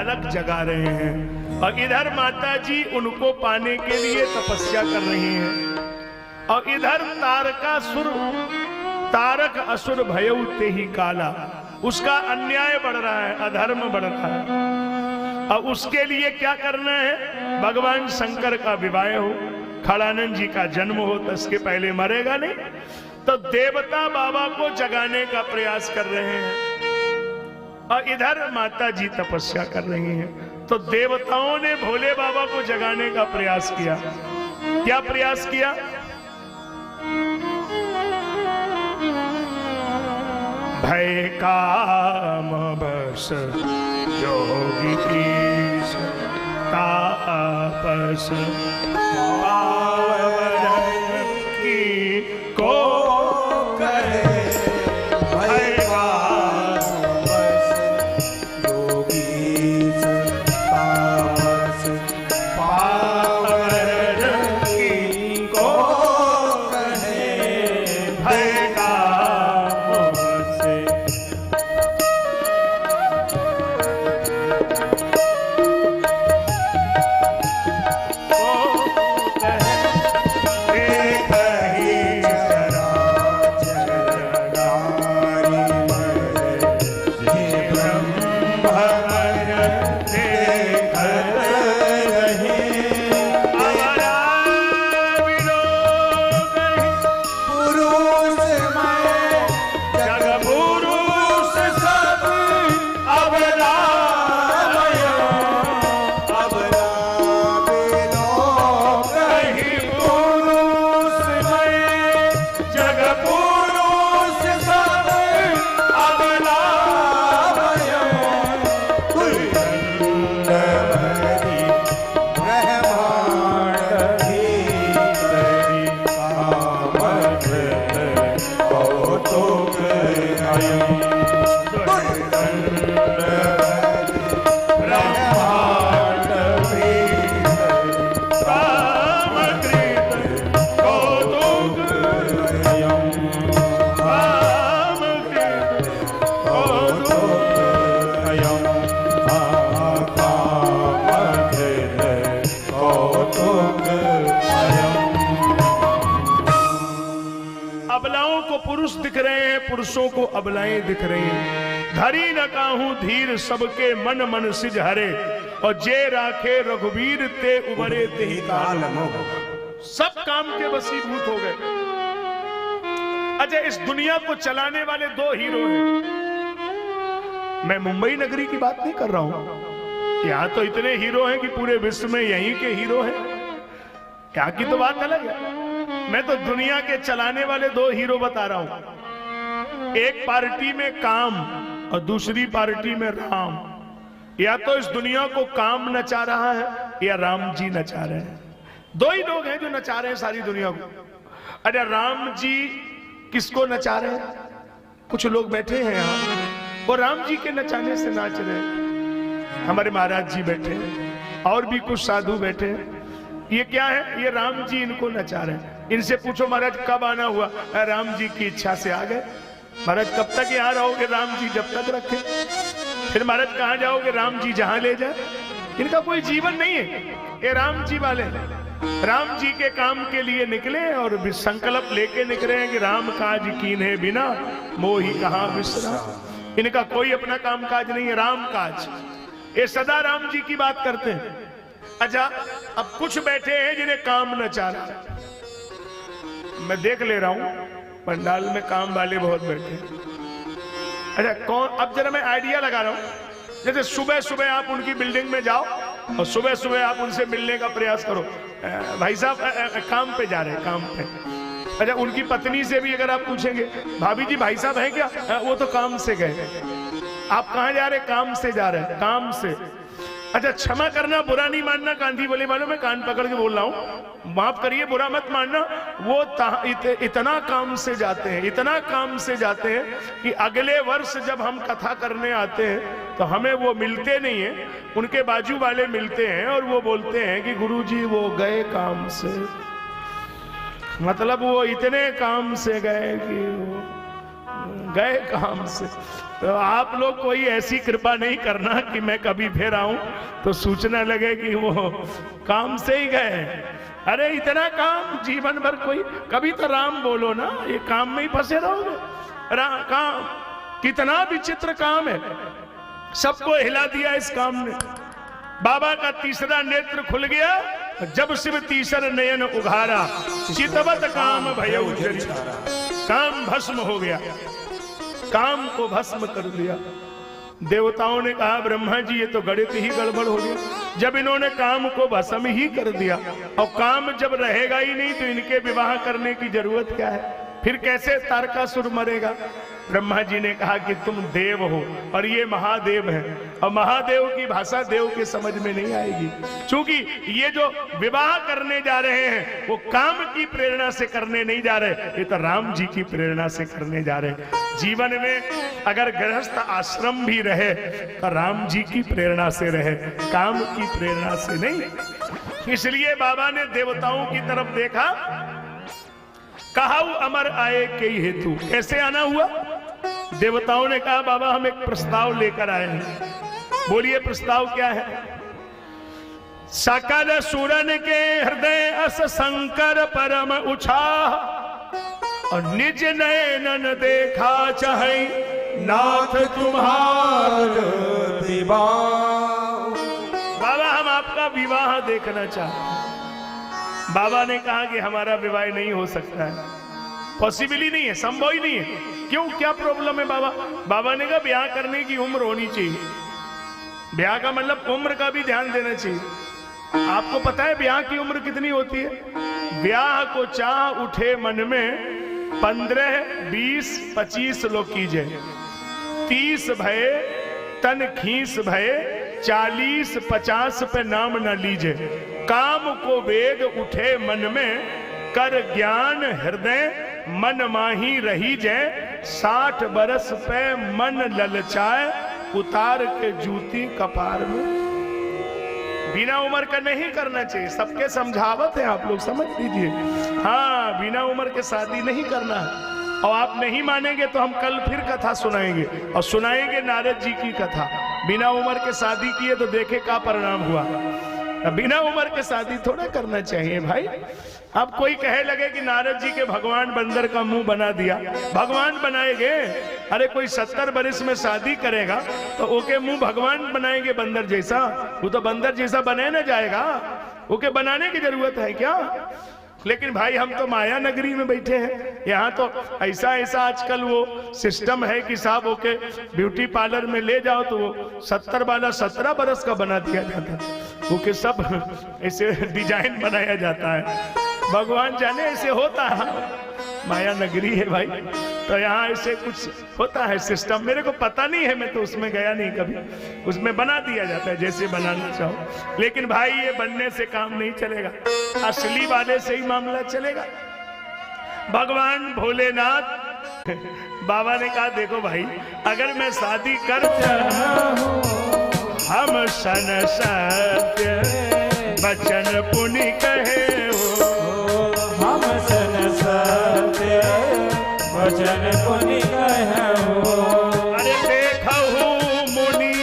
बालक जगा रहे हैं और इधर माता जी उनको पाने के लिए तपस्या कर रही हैं और इधर तारक असुर भयउ तेहि काला, उसका अन्याय बढ़ रहा है, अधर्म बढ़ रहा है। अब उसके लिए क्या करना है? भगवान शंकर का विवाह हो, खड़ानंद जी का जन्म हो, तो इसके पहले मरेगा नहीं। तो देवता बाबा को जगाने का प्रयास कर रहे हैं और इधर माता जी तपस्या कर रही हैं। तो देवताओं ने भोले बाबा को जगाने का प्रयास किया। क्या प्रयास किया? भय काम बस योगी तापस पावन की को करे, भय काम बस योगी तापस पावन की को करे, भय पुरुषों को अबलाएं दिख रही हैं। धरी न काहू धीर सबके मन मन सिज हरे, और जे राखे रघुवीर ते उबरे ते ही काल मोह। सब काम के वशीभूत हो गए। अच्छा, इस दुनिया को चलाने वाले दो हीरो हैं। मैं मुंबई नगरी की बात नहीं कर रहा हूं, यहां तो इतने हीरो हैं कि पूरे विश्व में यहीं के हीरो हैं। यहाँ की तो बात अलग है। मैं तो दुनिया के चलाने वाले दो हीरो बता रहा हूं। एक पार्टी में काम और दूसरी पार्टी में राम। या तो इस दुनिया को काम नचा रहा है या राम जी नचा रहे हैं। दो ही लोग हैं जो नचा रहे हैं सारी दुनिया को। अरे राम जी किसको नचा रहे हैं? कुछ लोग बैठे हैं यहाँ वो राम जी के नचाने से नाच रहे हैं। हमारे महाराज जी बैठे हैं और भी कुछ साधु बैठे हैं। ये क्या है? ये राम जी इनको नचा रहे हैं। इनसे पूछो महाराज कब आना हुआ? राम जी की इच्छा से आ गए। महाराज कब तक यहाँ रहोगे? राम जी जब तक रखे। फिर महाराज कहाँ जाओगे? राम जी जहां ले जाए। इनका कोई जीवन नहीं है। ये राम जी वाले राम जी के काम के लिए निकले और संकल्प लेके निकले हैं कि राम काज कीन्हे बिना मोहि कहाँ बिसरा। इनका कोई अपना काम काज नहीं है, राम काज। ये सदा राम जी की बात करते हैं। अच्छा, अब कुछ बैठे हैं जिन्हें काम न चाह रहा। मैं देख ले रहा हूं पंडाल में काम वाले बहुत बैठे। अच्छा कौन? अब जरा मैं आइडिया लगा रहा हूं। जैसे सुबह सुबह आप उनकी बिल्डिंग में जाओ और सुबह सुबह आप उनसे मिलने का प्रयास करो। भाई साहब काम पे जा रहे हैं, काम पे। अच्छा, उनकी पत्नी से भी अगर आप पूछेंगे भाभी जी भाई साहब है क्या? वो तो काम से गए। आप कहाँ जा रहे? काम से जा रहे हैं, काम से। अच्छा, क्षमा करना, बुरा नहीं मानना, गांधी बोले वालों में कान पकड़ के बोल रहा हूं, माफ करिए, बुरा मत मानना। वो इतना काम से जाते हैं, इतना काम से जाते हैं कि अगले वर्ष जब हम कथा करने आते हैं तो हमें वो मिलते नहीं है, उनके बाजू वाले मिलते हैं और वो बोलते हैं कि गुरुजी वो गए काम से। मतलब वो इतने काम से गए कि गए काम से। तो आप लोग कोई ऐसी कृपा नहीं करना कि मैं कभी फिर आऊं तो सूचना लगे कि वो काम से ही गए। अरे इतना काम जीवन भर कोई, कभी तो राम बोलो ना, ये काम में ही फंसे रहोगे। काम कितना विचित्र काम है, सबको हिला दिया इस काम ने। बाबा का तीसरा नेत्र खुल गया, जब शिव तीसर नयन उघारा, चितवत काम भयउ जरी। काम भस्म हो गया, काम को भस्म कर दिया। देवताओं ने कहा ब्रह्मा जी ये तो गणित ही गड़बड़ हो गया, जब इन्होंने काम को भस्म ही कर दिया और काम जब रहेगा ही नहीं तो इनके विवाह करने की जरूरत क्या है, फिर कैसे तारकासुर मरेगा। ब्रह्मा जी ने कहा कि तुम देव हो और ये महादेव है, और महादेव की भाषा देव के समझ में नहीं आएगी, क्योंकि ये जो विवाह करने जा रहे हैं वो काम की प्रेरणा से करने नहीं जा रहे, ये तो राम जी की प्रेरणा से करने जा रहे। जीवन में अगर गृहस्थ आश्रम भी रहे तो राम जी की प्रेरणा से रहे, काम की प्रेरणा से नहीं। इसलिए बाबा ने देवताओं की तरफ देखा, कहा अमर आए कई हेतु, कैसे आना हुआ। देवताओं ने कहा बाबा हम एक प्रस्ताव लेकर आए हैं। बोलिए प्रस्ताव क्या है। सकल सुरन के हृदय अस शंकर परम उछाह, और निज नयनन देखा चाहे नाथ तुम्हार विवाह। बाबा हम आपका विवाह देखना चाहते हैं। बाबा ने कहा कि हमारा विवाह नहीं हो सकता है, पॉसिबल ही नहीं है, संभव ही नहीं है। क्यों, क्या प्रॉब्लम है बाबा। बाबा ने कहा ब्याह करने की उम्र होनी चाहिए। ब्याह का मतलब उम्र का भी ध्यान देना चाहिए। आपको पता है ब्याह की उम्र कितनी होती है। ब्याह को चाह उठे मन में 15, 20, 25 लोग कीजिए, 30 भये तन खींस भये, 40, 50 पे नाम न लीजिए। काम को वेग उठे मन में, कर ज्ञान हृदय मन माही रही जय। 60 बरस पे मन ललचाए, उतार के जूती कपार में। बिना उम्र का नहीं करना चाहिए, सबके समझावत है, आप लोग समझ लीजिए। हाँ, बिना उम्र के शादी नहीं करना है। और आप नहीं मानेंगे तो हम कल फिर कथा सुनाएंगे, और सुनाएंगे नारद जी की कथा। बिना उम्र के शादी किए तो देखे क्या परिणाम हुआ। बिना उम्र के शादी थोड़ा करना चाहिए भाई। अब कोई कहे लगे कि नारद जी के भगवान बंदर का मुंह बना दिया, भगवान बनाएंगे। अरे कोई 70 बरस में शादी करेगा तो ओके मुंह भगवान बनाएंगे बंदर जैसा, वो तो बंदर जैसा बने ना जाएगा, ओके बनाने की जरूरत है क्या। लेकिन भाई हम तो माया नगरी में बैठे हैं, यहाँ तो ऐसा ऐसा आजकल वो सिस्टम है कि साहब ओके ब्यूटी पार्लर में ले जाओ तो वो 70 वाला 17 बरस का बना दिया जाता है, ओके सब ऐसे डिजाइन बनाया जाता है। भगवान जाने ऐसे होता है, माया नगरी है भाई, तो यहाँ ऐसे कुछ होता है सिस्टम। मेरे को पता नहीं है, मैं तो उसमें गया नहीं कभी। उसमें बना दिया जाता है जैसे बनाना चाहो। लेकिन भाई ये बनने से काम नहीं चलेगा, असली वाले से ही मामला चलेगा। भगवान भोलेनाथ बाबा ने कहा देखो भाई, अगर मैं शादी कर हम सन सत्य बचन पुनि कहे हो, हम सन सत्य वचन पुनि कहूँ। अरे देखहु मुनि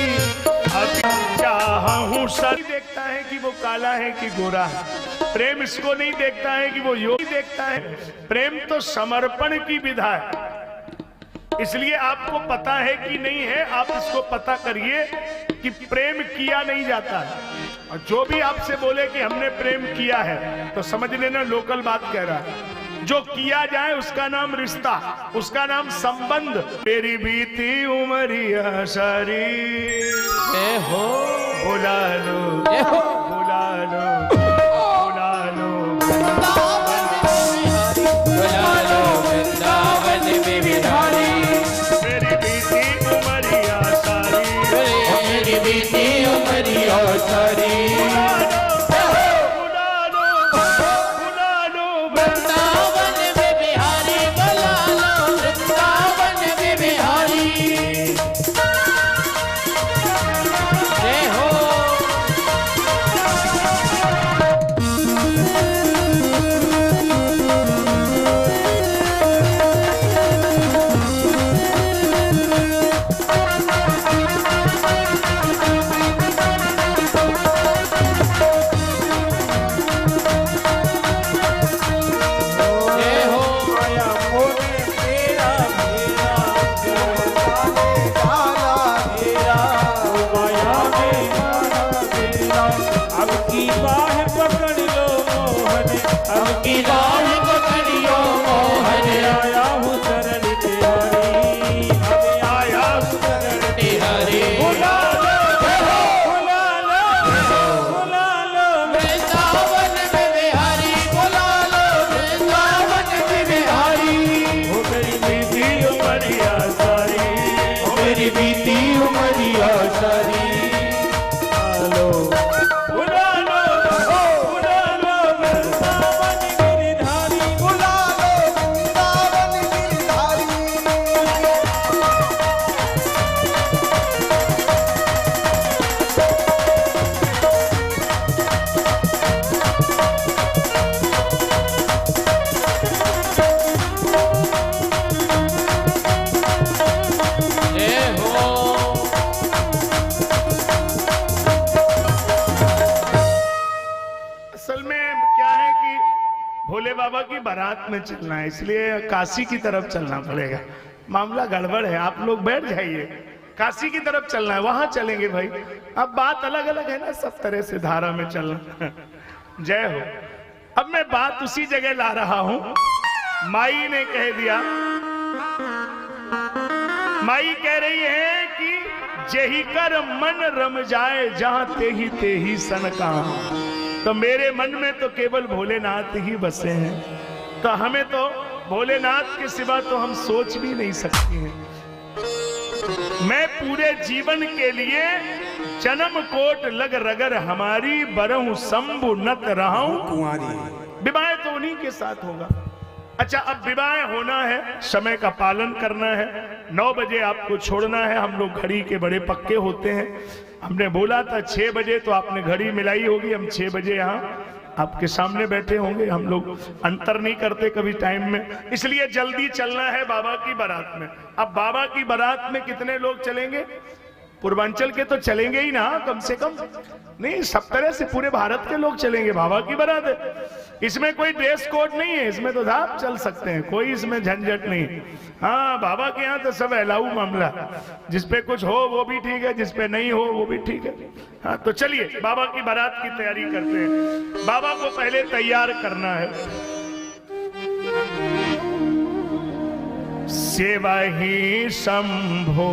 अति चाहूं। सभी देखता है कि वो काला है कि गोरा है, प्रेम इसको नहीं देखता है कि वो योगी देखता है। प्रेम तो समर्पण की विधा है, इसलिए आपको पता है कि नहीं है, आप इसको पता करिए कि प्रेम किया नहीं जाता है। और जो भी आपसे बोले कि हमने प्रेम किया है तो समझ लेना लोकल बात कह रहा है। जो किया जाए उसका नाम रिश्ता, उसका नाम संबंध। तेरी बीती उमरिया सारी हो बुला लो, बुला लो, बुला लो, बुला लो वृंदावन में बिहारी। मेरी बीती उमरिया सारी, मेरी बीती उमरिया सारी। बाबा की बारात में चलना है, इसलिए काशी की तरफ चलना पड़ेगा। मामला गड़बड़ है, आप लोग बैठ जाइए, काशी की तरफ चलना है, वहां चलेंगे भाई। अब बात अलग अलग है ना, सब तरह से धारा में चलना। जय हो। अब मैं बात उसी जगह ला रहा हूं, माई ने कह दिया, माई कह रही है कि जेही कर मन रम जाए जहां ते ही सन कहा। तो मेरे मन में तो केवल भोलेनाथ ही बसे हैं, तो हमें तो भोलेनाथ के सिवा तो हम सोच भी नहीं सकते हैं। मैं पूरे जीवन के लिए जन्म कोट लग रगर हमारी बरहूं शंभु नत रहाऊं कुंवारी। विवाह तो उन्हीं के साथ होगा। अच्छा, अब विवाह होना है, समय का पालन करना है, 9 बजे आपको छोड़ना है। हम लोग घड़ी के बड़े पक्के होते हैं। हमने बोला था 6 बजे, तो आपने घड़ी मिलाई होगी। हम 6 बजे यहाँ आपके सामने बैठे होंगे। हम लोग अंतर नहीं करते कभी टाइम में, इसलिए जल्दी चलना है बाबा की बारात में। अब बाबा की बारात में कितने लोग चलेंगे? पूर्वांचल के तो चलेंगे ही ना, कम से कम नहीं, सब तरह से पूरे भारत के लोग चलेंगे। बाबा की बारात है, इसमें कोई ड्रेस कोड नहीं है, इसमें तो आप चल सकते हैं, कोई इसमें झंझट नहीं। हाँ, बाबा के यहाँ तो सब अलाउ मामला, जिसपे कुछ हो वो भी ठीक है, जिसपे नहीं हो वो भी ठीक है। हाँ, तो चलिए बाबा की बारात की तैयारी करते हैं। बाबा को पहले तैयार करना है। सेवहि शंभो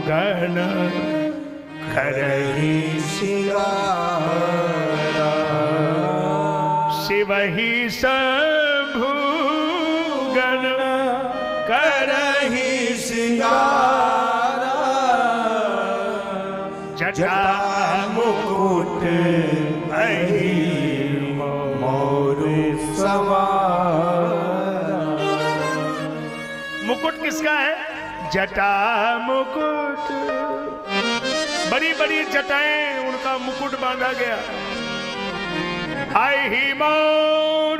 गण करहि सिंगारा, शिवहि शंभु गण करहि सिंगारा, जटा मुकुट भई मोर सवारा। मुकुट किसका है? जटा मुकुट, बड़ी बड़ी जटाएं, उनका मुकुट बांधा गया। आई ही मोर,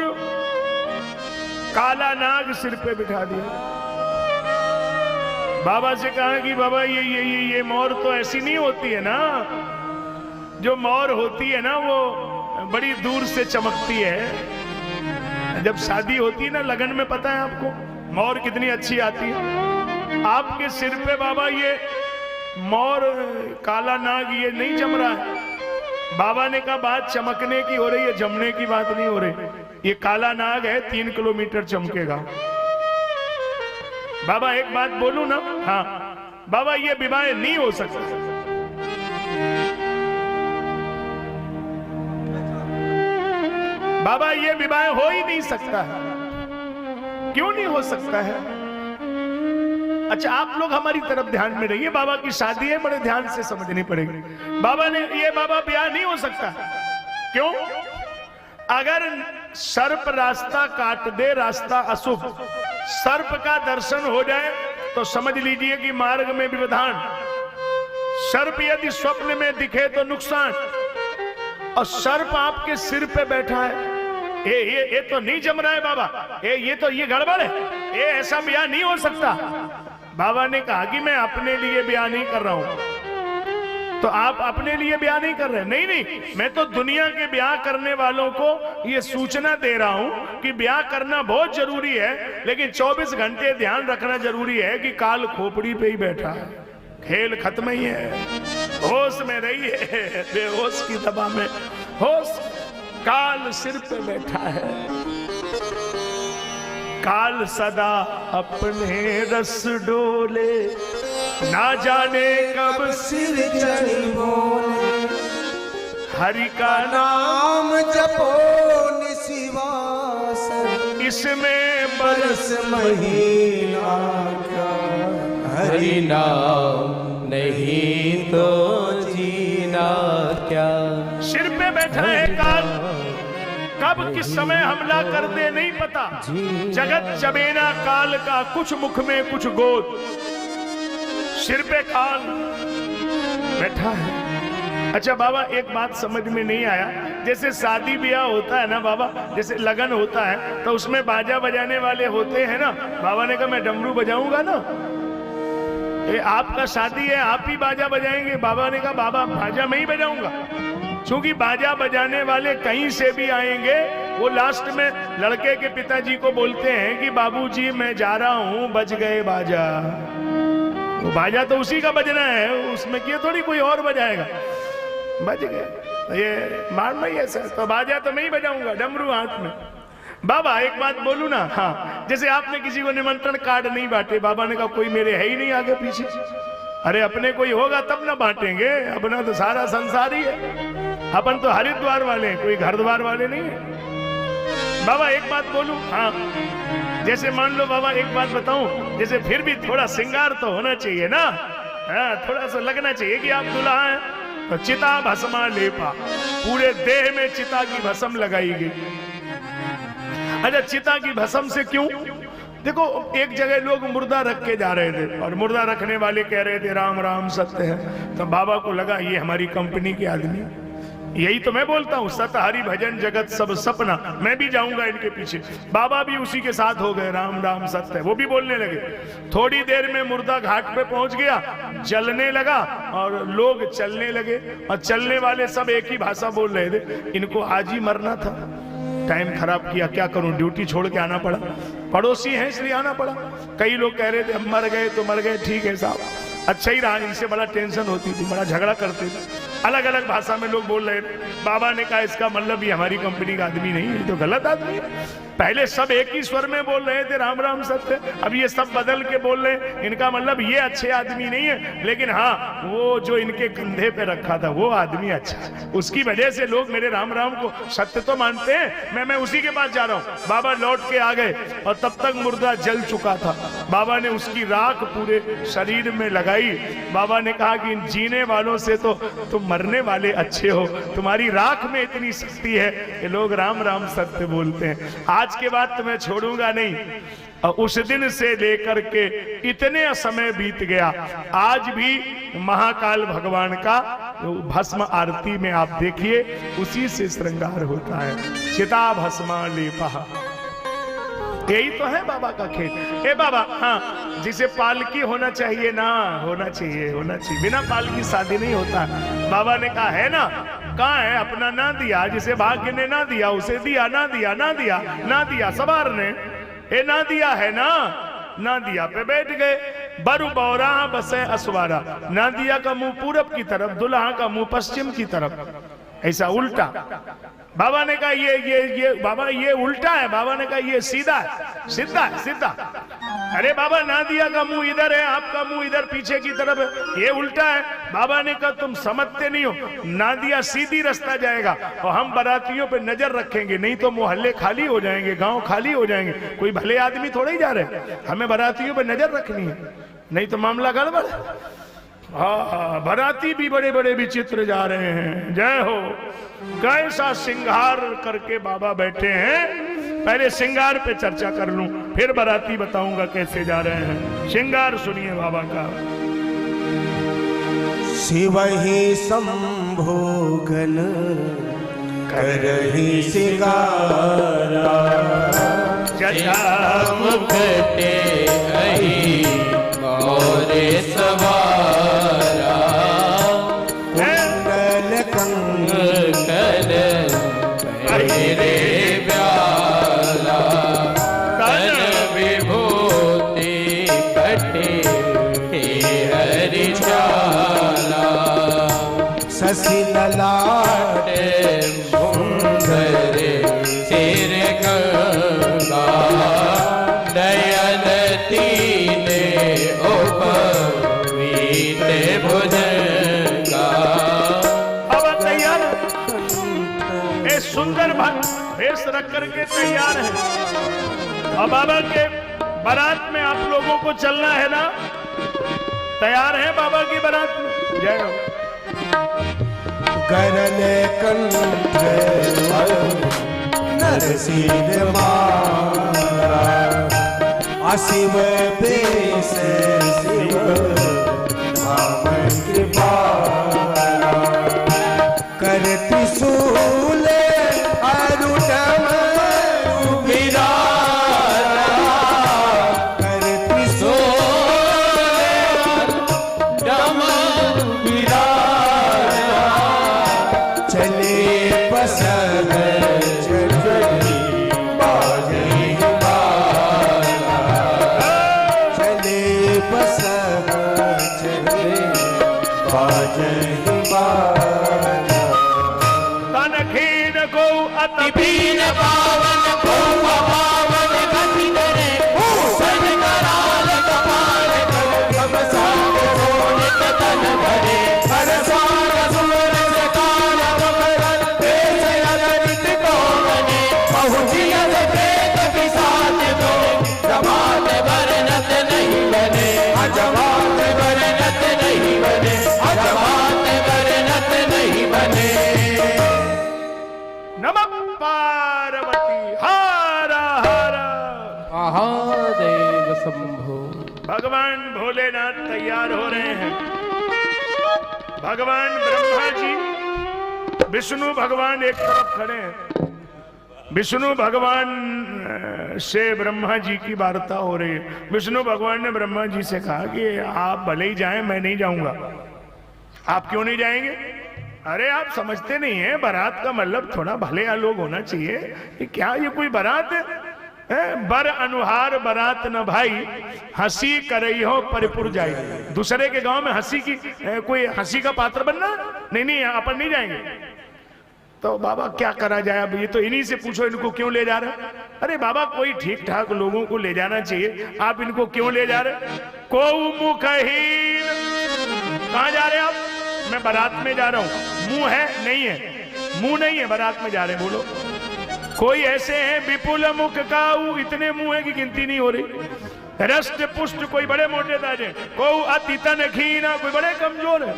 काला नाग सिर पे बिठा दिया। बाबा से कहा कि बाबा ये मोर तो ऐसी नहीं होती है ना, जो मोर होती है ना वो बड़ी दूर से चमकती है। जब शादी होती है ना, लगन में, पता है आपको मोर कितनी अच्छी आती है। आपके सिर पे बाबा ये मोर काला नाग ये नहीं जम रहा है। बाबा ने कहा बात चमकने की हो रही है, जमने की बात नहीं हो रही। ये काला नाग है, 3 किलोमीटर चमकेगा। बाबा एक बात बोलूं ना, हाँ बाबा, ये विवाह नहीं हो सकता। बाबा ये विवाह हो ही नहीं सकता है। क्यों नहीं हो सकता है? अच्छा, आप लोग हमारी तरफ ध्यान में रहिए। बाबा की शादी है, बड़े ध्यान से समझनी पड़ेगी। बाबा ने ये बाबा ब्याह नहीं हो सकता। क्यों? अगर सर्प रास्ता काट दे, रास्ता अशुभ, सर्प का दर्शन हो जाए तो समझ लीजिए कि मार्ग में व्यवधान। सर्प यदि स्वप्न में दिखे तो नुकसान, और सर्प आपके सिर पे बैठा है, ये तो नहीं जम रहा है बाबा, ये गड़बड़ है, ये ऐसा ब्याह नहीं हो सकता। बाबा ने कहा कि मैं अपने लिए ब्याह नहीं कर रहा हूं। तो आप अपने लिए ब्याह नहीं कर रहे? नहीं, मैं तो दुनिया के ब्याह करने वालों को ये सूचना दे रहा हूं कि ब्याह करना बहुत जरूरी है, लेकिन 24 घंटे ध्यान रखना जरूरी है कि काल खोपड़ी पे ही बैठा है, खेल खत्म ही है। होश में रहिए, बेहोश की दबा में होश। काल सिर पे बैठा है, काल सदा अपने रस डोले, ना जाने कब सिर चढ़ बोले। हरि का नाम जपो निशिवास, इसमें बरस महीना क्या। हरि नाम नहीं तो जीना क्या। सिर पे बैठा है काल, कब किस समय हमला कर दे नहीं पता। जगत चबेना काल का, कुछ मुख में कुछ गोद। सिर पे काल बैठा है। अच्छा बाबा, एक बात समझ में नहीं आया, जैसे शादी ब्याह होता है ना बाबा, जैसे लगन होता है तो उसमें बाजा बजाने वाले होते हैं ना। बाबा ने कहा मैं डमरू बजाऊंगा ना। आपका शादी है, आप ही बाजा बजाएंगे? बाबा ने कहा बाबा बाजा मैं ही बजाऊंगा, क्योंकि बाजा बजाने वाले कहीं से भी आएंगे, वो लास्ट में लड़के के पिताजी को बोलते हैं कि बाबूजी मैं जा रहा हूं, बज गए बाजा। वो बाजा तो उसी का बजना है, उसमें क्या थोड़ी कोई और बजाएगा, बज गए। ये मारना ही ऐसा, तो बाजा तो मैं ही बजाऊंगा, डमरू हाथ में। बाबा एक बात बोलू ना, हाँ, जैसे आपने किसी को निमंत्रण कार्ड नहीं बांटे, बाबा ने कहा कोई मेरे है ही नहीं आगे पीछे। अरे अपने कोई होगा तब ना बांटेंगे, अपना तो सारा संसार ही है, अपन तो हरिद्वार वाले हैं, कोई घर द्वार वाले नहीं है। बाबा एक बात बोलूं, हाँ, जैसे मान लो बाबा एक बात बताऊं, जैसे फिर भी थोड़ा श्रृंगार तो होना चाहिए ना, हाँ, थोड़ा सा लगना चाहिए कि आप दूल्हा हैं, तो चिता भस्मा लेपा, पूरे देह में चिता की भस्म लगाई गई। अच्छा, चिता की भस्म से क्यों? देखो एक जगह लोग मुर्दा रख के जा रहे थे और मुर्दा रखने वाले कह रहे थे राम राम सत्य है, तो बाबा को लगा ये हमारी कंपनी के आदमी। यही तो मैं बोलता हूँ, सत हरि भजन जगत सब सपना, मैं भी जाऊंगा इनके पीछे। बाबा भी उसी के साथ हो गए, राम राम सत्य, वो भी बोलने लगे। थोड़ी देर में मुर्दा घाट पे पहुंच गया, जलने लगा और लोग चलने लगे, और चलने वाले सब एक ही भाषा बोल रहे थे, इनको आज ही मरना था, टाइम खराब किया, क्या करूं, ड्यूटी छोड़ के आना पड़ा, पड़ोसी हैं इसलिए आना पड़ा। कई लोग कह रहे थे हम मर गए तो मर गए, ठीक है साहब, अच्छा ही रहा, इनसे बड़ा टेंशन होती थी, बड़ा झगड़ा करते थे, अलग अलग भाषा में लोग बोल रहे थे। बाबा ने कहा इसका मतलब ये हमारी कंपनी का आदमी नहीं, ये तो गलत आदमी है। पहले सब एक ही स्वर में बोल रहे थे राम राम सत्य, अब ये सब बदल के बोल रहे हैं, इनका मतलब ये अच्छे आदमी नहीं है, लेकिन हाँ वो जो इनके कंधे पे रखा था वो आदमी अच्छा है, उसकी वजह से लोग मेरे राम राम को सत्य तो मानते हैं। मैं उसी के पास जा रहा हूँ। बाबा लौट के आ गए और तब तक मुर्दा जल चुका था। बाबा ने उसकी राख पूरे शरीर में लगाई। बाबा ने कहा कि इन जीने वालों से तो तुम मरने वाले अच्छे हो, तुम्हारी राख में इतनी शक्ति है कि लोग राम राम सत्य बोलते हैं। आज के बाद तो मैं छोड़ूंगा नहीं। और उस दिन से लेकर के इतने समय बीत गया, आज भी महाकाल भगवान का भस्म आरती में आप देखिए उसी से श्रृंगार होता है, चिता भस्मा लेपा। यही तो है बाबा का खेल। ए बाबा, हाँ, जिसे पालकी होना चाहिए ना, होना चाहिए, होना चाहिए, बिना पालकी शादी नहीं होता। बाबा ने कहा है ना, कहाँ है, अपना ना दिया, जिसे भाग्य ने ना दिया उसे दिया, ना दिया ना दिया ना दिया, सवार ने ए ना दिया है ना, ना दिया पे बैठ गए। बरु बौरा बसे असवारा, ना दिया का मुंह पूरब की तरफ, दुल्हा का मुंह पश्चिम की तरफ, ऐसा उल्टा। बाबा ने कहा ये बाबा ये उल्टा है, बाबा ने कहा ये सीधा है, सीधा है, सीधा। अरे बाबा, नादिया का मुंह इधर है, आपका मुंह इधर पीछे की तरफ है, ये उल्टा है। बाबा ने कहा तुम समझते नहीं हो, नादिया सीधी रास्ता जाएगा और हम बारातियों पे नजर रखेंगे, नहीं तो मोहल्ले खाली हो जाएंगे, गांव खाली हो जाएंगे, कोई भले आदमी थोड़े ही जा रहे, हमें बारातियों पे नजर रखनी है, नहीं तो मामला गड़बड़। हाँ, बाराती भी बड़े बड़े विचित्र जा रहे हैं। जय हो, कैसा श्रृंगार करके बाबा बैठे हैं। पहले श्रृंगार पे चर्चा कर लूं, फिर बाराती बताऊंगा कैसे जा रहे हैं। श्रृंगार सुनिए बाबा का। शिव ही संभोगन करहि सिंगारा, जटा मुखटे कही मोरे सवारा, कुंडल कंकण पहिरे व्याला, तन विभूति कटे हरि जाला, शशि ललाट मुंदर सिर गंगा, दयन तीने उपवीत भुजंगा। अब तैयार, ये सुंदर भेष रख करके तैयार है और बाबा के बारात में आप लोगों को चलना है ना, तैयार है बाबा की बारात में। जय हो। करले कंठ नरसिंह मारा, अशिव बेस शिव नाम कृपाला, कर त्रिशूल अरुणम विराला, कर त्रिशूल अरुणम विराला, चले पसंद चली दीन पावन भूप पावन गति करे भूषण कराल कपाल गम साग सोनित तन भरे हर साग सूर से काल बकरन देश अगणित को बने बहुजियन प्रेत पिशाच को जमात वर्णत नहीं बने अजमात वर्णत नहीं बने अजमात वर्णत नहीं बने। नमः पार्वती हर हर महादेव शंभो। भगवान भोलेनाथ तैयार हो रहे हैं। भगवान ब्रह्मा जी विष्णु भगवान एक तरफ खड़े हैं। विष्णु भगवान से ब्रह्मा जी की वार्ता हो रही है। विष्णु भगवान ने ब्रह्मा जी से कहा कि आप भले ही जाएं, मैं नहीं जाऊंगा। आप क्यों नहीं जाएंगे? अरे आप समझते नहीं है, बारात का मतलब थोड़ा भले लोग होना चाहिए। ये क्या, ये कोई बारात है? बर अनुहार बारात न भाई हंसी करई हो परिपुर जाई। दूसरे के गांव में हंसी की कोई हंसी का पात्र बनना नहीं, नहीं अपन नहीं जाएंगे। तो बाबा क्या करा जाए? अब ये तो इन्हीं से पूछो, इनको क्यों ले जा रहे? अरे बाबा कोई ठीक ठाक लोगों को ले जाना चाहिए, आप इनको क्यों ले जा रहे? को मुखहीन। कहाँ जा रहे हैं आप? मैं बारात में जा रहा हूं। मुंह है? नहीं है, मुंह नहीं है, बारात में जा रहे हैं। बोलो कोई ऐसे हैं विपुल मुख का, इतने मुंह है कि गिनती नहीं हो रही। रष्ट पुष्ट कोई बड़े मोटे ताजे, को अति तन खीना कोई बड़े कमजोर है।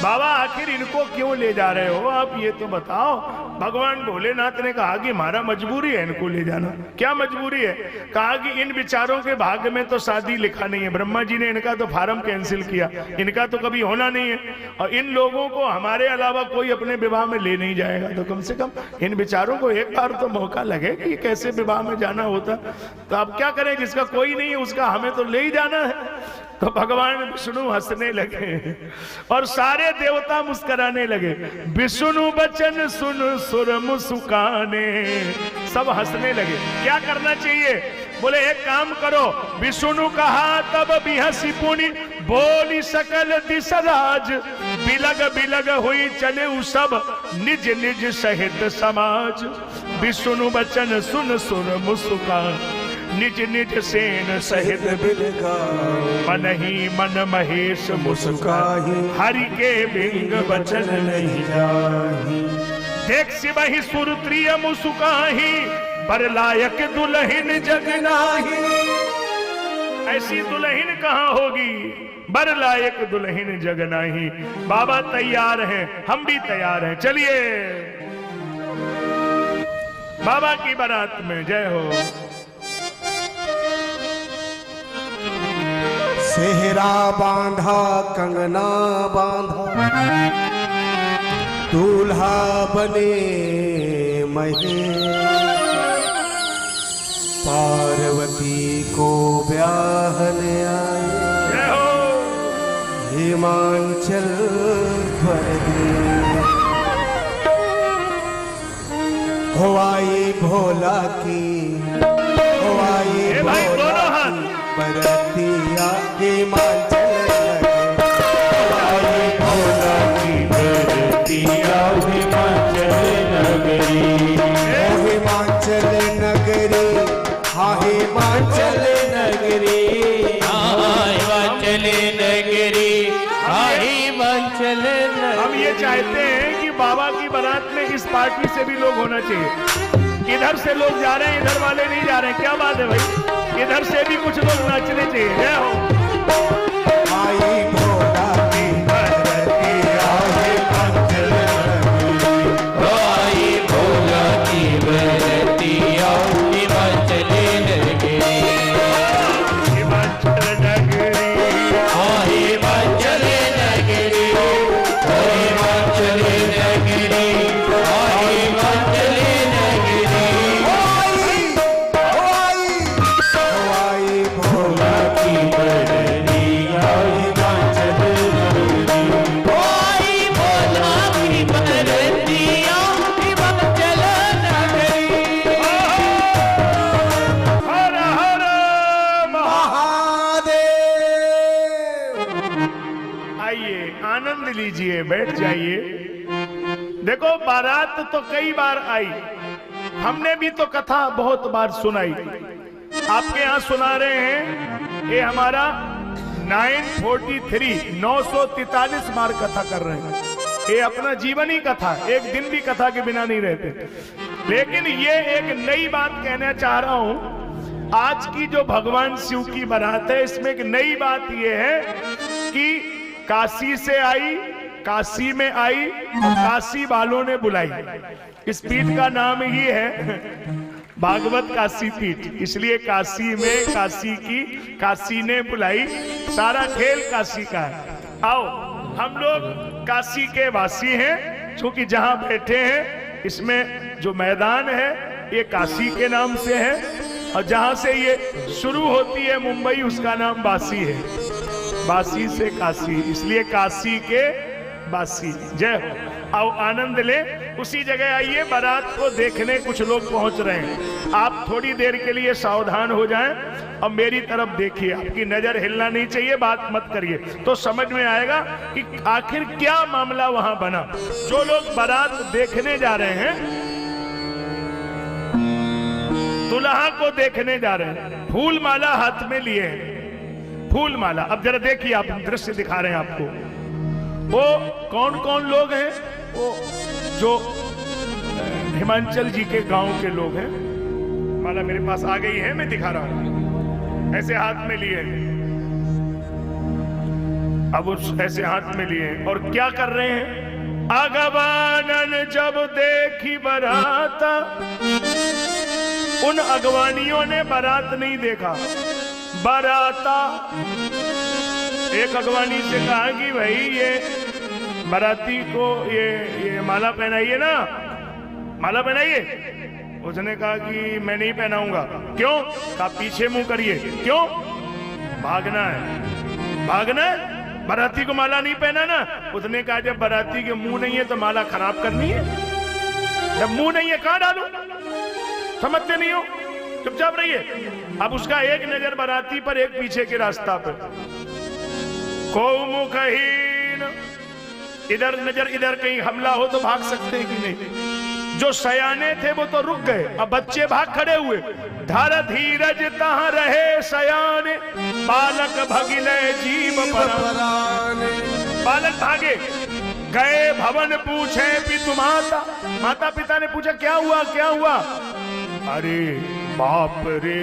बाबा आखिर इनको क्यों ले जा रहे हो आप, ये तो बताओ। भगवान भोलेनाथ ने कहा कि हमारा मजबूरी है इनको ले जाना। क्या मजबूरी है? कहा कि इन विचारों के भाग्य में तो शादी लिखा नहीं है। ब्रह्मा जी ने इनका तो फार्म कैंसिल किया, इनका तो कभी होना नहीं है। और इन लोगों को हमारे अलावा कोई अपने विवाह में ले नहीं जाएगा। तो कम से कम इन विचारों को एक बार तो मौका लगे कि कैसे विवाह में जाना होता। तो अब क्या करें, जिसका कोई नहीं है उसका हमें तो ले ही जाना है। तो भगवान विष्णु हंसने लगे और सारे देवता मुस्कुराने लगे। विष्णु बचन सुन सुर मुस्काने, सब हंसने लगे। क्या करना चाहिए? बोले एक काम करो। विष्णु कहा तब भी हंसी पुनी बोली सकल दिशराज। बिलग बिलग हुई चले सब निज निज सहित समाज। विष्णु बचन सुन सुर मुस्कान निज निज सेन सहित मन ही मन महेश मुस्काही। हरि के बिंग बचन नहीं जाही। देख सिवहि सुरत्रिय मुस्काही बर लायक दुल्हन जग नाही। ऐसी दुल्हन कहाँ होगी, बर लायक दुल्हन जग नाही। बाबा तैयार हैं, हम भी तैयार हैं, चलिए बाबा की बारात में। जय हो। सेहरा बांधा कंगना बांधा दूल्हा बने महे। पार्वती को ब्याहने आए जय हो। हिमांचल प्रदेश। हवाई भोला की हवाई भाई भोला दोनों हाथ। की बरतिया हिमाचल हवाई भोला की बरतिया हिमाचल नगरी। हिमाचल नगरी, हाँ हिमाचल नगरी, हिमाचल नगरी, हिमाचल नगरी। हम ये चाहते हैं कि बाबा की बारात में इस पार्टी से भी लोग होना चाहिए। इधर से लोग जा रहे हैं, इधर वाले नहीं जा रहे हैं। क्या बात है भाई, इधर से भी कुछ लोग नाचने चाहिए। जय हो। आई भोला की बरतिया हिमाचल नगरी। आई भोला की बरतिया हिमाचल नगरी। हिमाचल नगरी, हिमाचल नगरी, हिमाचल नगरी, हिमाचल नगरी। हवाई भोला की बरतिया हिमाचल नगरी। आई भोला की बरतिया हिमाचल नगरी। हर हर महादेव। आइए आनंद लीजिए, बैठ जाइए। देखो बारात तो कई बार आई, हमने भी तो कथा बहुत बार सुनाई, आपके यहां सुना रहे हैं। ये हमारा 943 बार कथा कर रहे हैं। ये अपना जीवन ही कथा, एक दिन भी कथा के बिना नहीं रहते। लेकिन ये एक नई बात कहना चाह रहा हूं। आज की जो भगवान शिव की बारात है, इसमें एक नई बात ये है कि काशी से आई, काशी में आई और काशी वालों ने बुलाई। इस पीठ का नाम ही है भागवत काशी पीठ, इसलिए काशी में काशी की काशी ने बुलाई। सारा खेल काशी का है। आओ, हम लोग काशी के वासी हैं, क्योंकि जहां बैठे हैं इसमें जो मैदान है ये काशी के नाम से है, और जहां से ये शुरू होती है मुंबई, उसका नाम बासी है। बासी से काशी, इसलिए काशी के बासी। जय हो। आओ आनंद ले। उसी जगह आइए, बारात को देखने कुछ लोग पहुंच रहे हैं। आप थोड़ी देर के लिए सावधान हो जाएं और मेरी तरफ देखिए, आपकी नजर हिलना नहीं चाहिए, बात मत करिए, तो समझ में आएगा कि आखिर क्या मामला वहां बना। जो लोग बारात देखने जा रहे हैं, दुल्हा को देखने जा रहे हैं, फूल माला हाथ में लिए हैं, फूल माला। अब जरा देखिए, आप दृश्य दिखा रहे हैं आपको। वो कौन कौन लोग हैं? वो जो हिमाचल जी के गांव के लोग हैं। माला मेरे पास आ गई है, मैं दिखा रहा हूं। ऐसे हाथ में लिए, अब उस ऐसे हाथ में लिए और क्या कर रहे हैं? अगवानन जब देखी बारात, उन अगवानियों ने बारात नहीं देखा, बाराता। एक अगवानी से कहा कि भाई ये बाराती को ये माला पहनाइए ना, माला पहनाइए। उसने कहा कि मैं नहीं पहनाऊंगा। क्यों? कहा पीछे मुंह करिए। क्यों? भागना है, भागना है, बाराती को माला नहीं पहनाना। उसने कहा जब बाराती के मुंह नहीं है तो माला खराब करनी है, जब मुंह नहीं है कहां डालू? समझते नहीं हो, चुपचाप रहिए। अब उसका एक नजर बाराती पर, एक पीछे के रास्ता पर। को मुखहीन, इधर नजर, इधर कहीं हमला हो तो भाग सकते हैं कि नहीं? जो सयाने थे वो तो रुक गए, अब बच्चे भाग खड़े हुए। धर धीरज तहां रहे सयाने, बालक भगिले जीव पराने। बालक भागे गए भवन, पूछे पितु माता। माता पिता ने पूछा क्या हुआ, क्या हुआ? अरे बाप रे,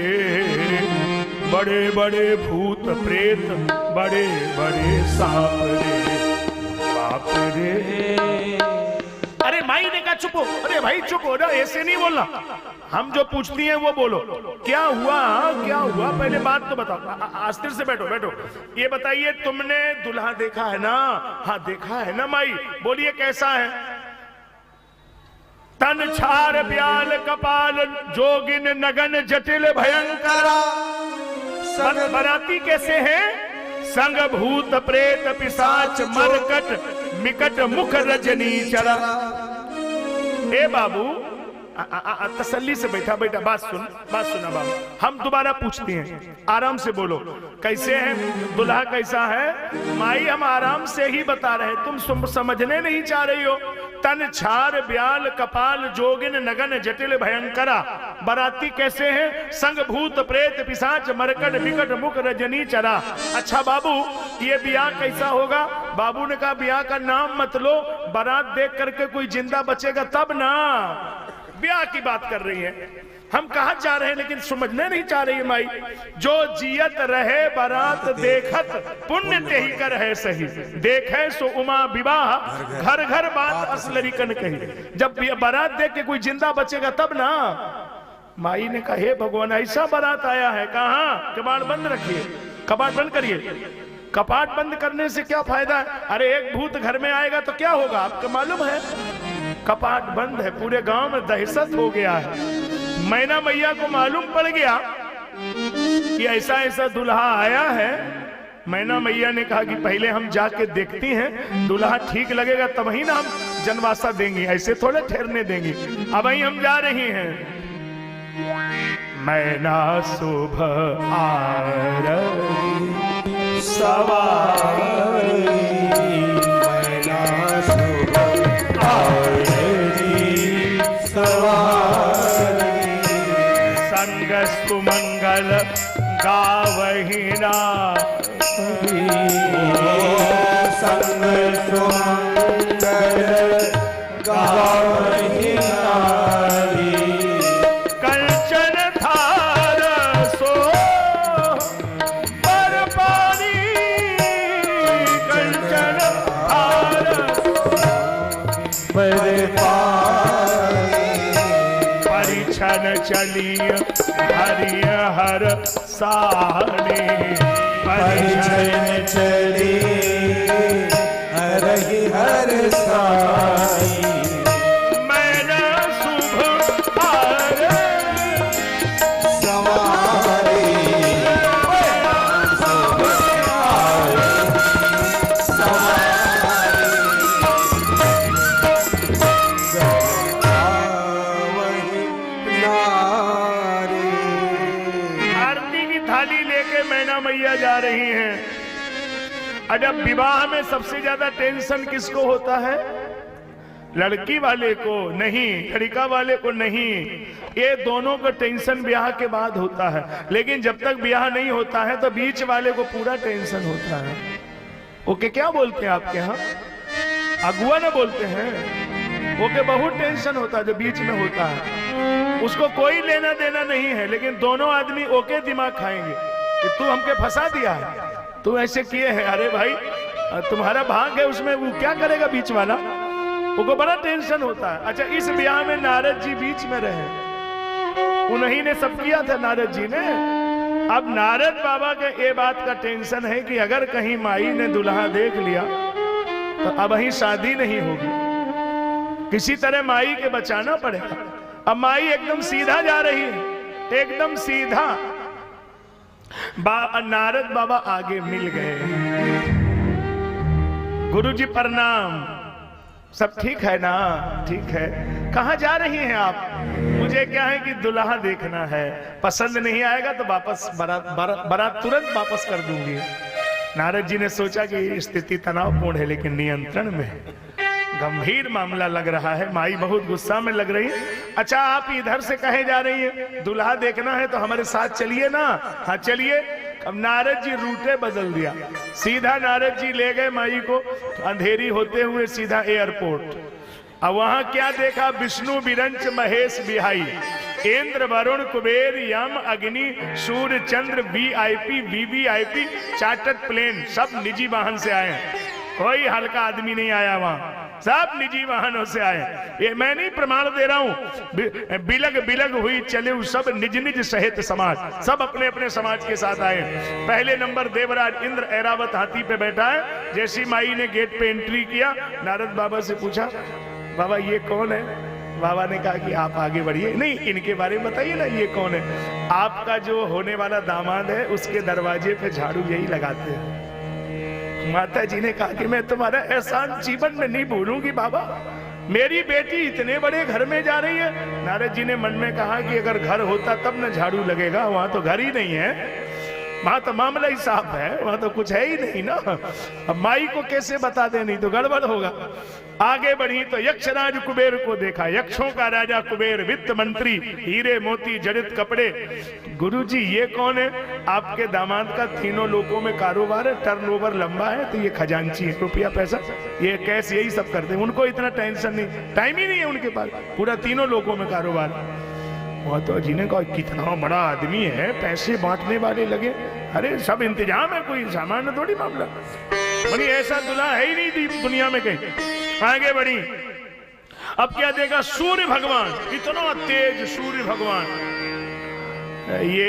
बड़े बड़े भूत प्रेत, बड़े बड़े सांप रे, बाप रे। अरे माई ने कहा चुप हो। अरे भाई चुप हो ना, ऐसे नहीं बोलना, हम जो पूछती हैं वो बोलो। क्या हुआ, क्या हुआ, पहले बात तो बताओ। आस्ते से बैठो, बैठो। ये बताइए, तुमने दुल्हा देखा है ना? हाँ देखा है ना माई। बोलिए कैसा है? तन छार ब्याल कपाल, जोगिन नगन जटिल भयंकरा। बाराती कैसे हैं? संग भूत प्रेत पिशाच मरकट मिकट मुख रजनी चरा। ए बाबू, तसल्ली से बैठा, बैठा, बात सुन, बात सुना बाबू। हम दोबारा पूछते हैं, आराम से बोलो। कैसे है दुल्हा, कैसा है? माई हम आराम से ही बता रहे, तुम समझने नहीं चाह रही हो। तन छार ब्याल कपाल, जोगिन नगन जटिल भयंकरा। बाराती कैसे हैं? संग भूत प्रेत पिशाच मरकट विकट मुख रजनी चरा। अच्छा बाबू, ये ब्याह कैसा होगा? बाबू ने कहा ब्याह का नाम मत लो, बारात देख करके कोई जिंदा बचेगा तब ना। ब्याह की बात कर रही है, हम कहा जा रहे हैं, लेकिन समझने नहीं चाह रही है माई। जो जियत रहे बारात देखत, पुण्य ते ही कर है सही। देखे सो उमा विवाह, घर घर बात असलरिकन कही। जब बारात देख के कोई जिंदा बचेगा तब ना। माई ने कहा हे भगवान, ऐसा बारात आया है? कहाँ? कबाड़ बंद रखिए, कबाड़ बंद करिए। कपाट बंद करने से क्या फायदा है? अरे एक भूत घर में आएगा तो क्या होगा, आपको मालूम है? कपाट बंद है, पूरे गांव में दहशत हो गया है। मैना मैया को मालूम पड़ गया कि ऐसा ऐसा दुल्हा आया है। मैना मैया ने कहा कि पहले हम जाके देखती हैं, दुल्हा ठीक लगेगा तब ही ना हम जनवासा देंगे, ऐसे थोड़े ठहरने देंगे। अब ही हम जा रही हैं। मैना सुबह आ रही सवारी, मैना सुबह आ रही संग सुमंगल गावही नारी। संग सुमंगल गावही नारी। कंचन थार सो पर पानी, कंचन थार पर परिछन चलिय हरिय हर साड़ी। परिछन चली हरि हर साई। मैंने शुभ हार सवारी। आरती की थाली लेके मैना मैया जा रही हैं। अजब विवाह में सबसे ज्यादा टेंशन किसको होता है? लड़की वाले को नहीं, लड़का वाले को नहीं। ये दोनों को टेंशन ब्याह के बाद होता है, लेकिन जब तक ब्याह नहीं होता है तो बीच वाले को पूरा टेंशन होता है। ओके, क्या बोलते हैं आपके यहाँ? अगुआ ना बोलते हैं। ओके, बहुत टेंशन होता है जो बीच में होता है। उसको कोई लेना देना नहीं है, लेकिन दोनों आदमी ओके दिमाग खाएंगे कि तू हमके फंसा दिया है, तू ऐसे किए है। अरे भाई, तुम्हारा भाग है उसमें, वो क्या करेगा बीच वाला? उनको बड़ा टेंशन होता है। अच्छा, इस ब्याह में नारद जी बीच में रहे, उन्हीं ने सब किया था, नारद जी ने। अब नारद बाबा के ये बात का टेंशन है कि अगर कहीं माई ने दुल्हा देख लिया तो अब वहीं शादी नहीं होगी, किसी तरह माई के बचाना पड़ेगा। अब माई एकदम सीधा जा रही है, एकदम सीधा। नारद बाबा आगे मिल गए। गुरुजी प्रणाम, सब ठीक है ना? ठीक है। कहाँ जा रही हैं आप? मुझे क्या है कि दुल्हा देखना है, पसंद नहीं आएगा तो वापस बारात तुरंत वापस कर दूंगी। नारद जी ने सोचा कि स्थिति तनावपूर्ण है, लेकिन नियंत्रण में है, गंभीर मामला लग रहा है। माई बहुत गुस्सा में लग रही है। अच्छा, आप इधर से कहे जा रही है? दुल्हा देखना है तो हमारे साथ चलिए ना। हाँ चलिए। अब नारद जी रूटे बदल दिया, सीधा नारद जी ले गए माई को अंधेरी होते हुए सीधा एयरपोर्ट। अब वहां क्या देखा? विष्णु विरंच महेश बिहाई, इंद्र वरुण कुबेर यम अग्नि Surya Chandra VIP VVIP chartered plane, सब निजी वाहन से आए हैं। कोई हल्का आदमी नहीं आया वहां, सब निजी वाहनों से आए। ये मैं नहीं प्रमाण दे रहा हूं। बिलग बिलग हुई चले सब निज निज सहित समाज, सब अपने अपने समाज के साथ आए। पहले नंबर देवराज इंद्र ऐरावत हाथी पे बैठा है। जैसी माई ने गेट पे एंट्री किया, नारद बाबा से पूछा, बाबा ये कौन है? बाबा ने कहा कि आप आगे बढ़िए, नहीं इनके बारे में बताइए ना, ये कौन है? आपका जो होने वाला दामाद है उसके दरवाजे पे झाड़ू यही लगाते हैं। माता जी ने कहा कि मैं तुम्हारा एहसान जीवन में नहीं भूलूंगी बाबा, मेरी बेटी इतने बड़े घर में जा रही है। नारद जी ने मन में कहा कि अगर घर होता तब न झाड़ू लगेगा, वहां तो घर ही नहीं है, वहां तो मामला ही साफ है, वहां तो कुछ है ही नहीं ना। अब माई को कैसे बता दे, नहीं तो गड़बड़ होगा। आगे बढ़ी तो यक्षराज कुबेर को देखा, यक्षों का राजा कुबेर, वित्त मंत्री, हीरे मोती जड़ित कपड़े। गुरुजी ये कौन है? आपके दामाद का तीनों लोगों में कारोबार है, टर्नओवर लंबा है, तो ये खजांची है, रुपया पैसा ये कैश यही सब करते हैं। उनको इतना टेंशन नहीं, टाइम ही नहीं है उनके पास, पूरा तीनों लोगों में कारोबार। वह तो जिन्हें कहा कितना बड़ा आदमी है, पैसे बांटने वाले लगे। अरे सब इंतजाम है, कोई सामान्य थोड़ी मामला। बनी ऐसा दूल्हा है ही नहीं दुनिया में कहीं। आगे बढ़ी, अब क्या देखा? सूर्य भगवान, इतना तेज सूर्य भगवान। ये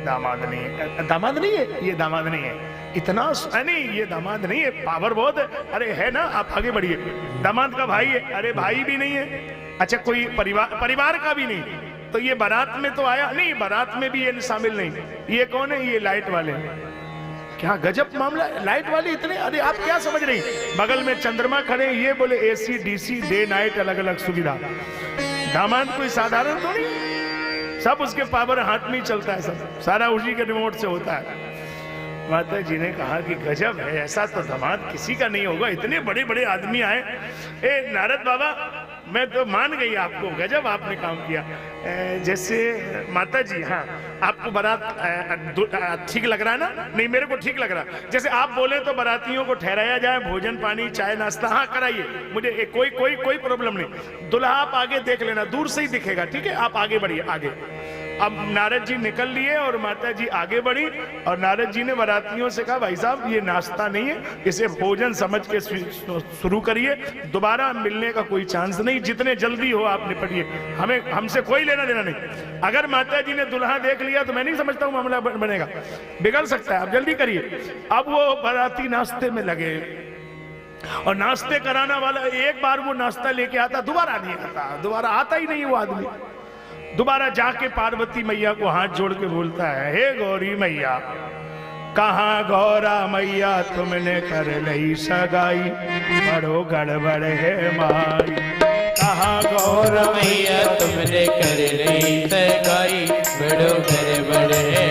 दामाद नहीं है, दामाद नहीं है, ये दामाद नहीं है, इतना नहीं, ये दामाद नहीं है, पावर बहुत है। अरे है ना, आप आगे बढ़िए। दामाद का भाई है, अरे भाई भी नहीं है। अच्छा, कोई परिवार का भी नहीं, तो ये बारात में तो आया नहीं, बारात में भी ये शामिल नहीं। ये कौन है? ये लाइट वाले। क्या गजब मामला, लाइट वाले इतने। अरे आप क्या समझ रही? बगल में चंद्रमा खड़े, ये बोले AC DC डे नाइट अलग अलग सुविधा। दामाद कोई साधारण तो नहीं, सब उसके पावर हाथ में ही चलता है, सब सारा उसी के रिमोट से होता है। माता जी ने कहा कि गजब है, ऐसा तो दामाद किसी का नहीं होगा, इतने बड़े बड़े आदमी आए। ए नारद बाबा, मैं तो मान गई आपको, गजब आपने काम किया। जैसे माता जी, हाँ आपको बारात ठीक लग रहा है ना? नहीं मेरे को ठीक लग रहा। जैसे आप बोले तो बारातियों को ठहराया जाए, भोजन पानी चाय नाश्ता, हाँ कराइए, मुझे कोई प्रॉब्लम नहीं। दुल्हा आप आगे देख लेना, दूर से ही दिखेगा, ठीक है? आप आगे बढ़िए आगे। अब नारद जी निकल लिए और माता जी आगे बढ़ी और नारद जी ने बारातियों से कहा भाई साहब ये नाश्ता नहीं है, इसे भोजन समझ के शुरू करिए, दोबारा मिलने का कोई चांस नहीं, जितने जल्दी हो आप निपटिए, हमसे कोई लेना देना नहीं। अगर माता जी ने दुल्हा देख लिया तो मैं नहीं समझता हूं मामला बनेगा, बिगड़ सकता है, आप जल्दी करिए। अब वो बाराती नाश्ते में लगे और नाश्ते कराना वाला एक बार वो नाश्ता लेके आता, दोबारा नहीं आता, दोबारा आता ही नहीं वो आदमी। दोबारा जाके पार्वती मैया को हाथ जोड़ के बोलता है, हे गौरी मैया, कहाँ गौरा मैया तुमने कर ली सगाई, बड़ो गड़बड़ है माई। कहाँ गौरा मैया तुमने कर ली सगाई, बड़ो गड़बड़ है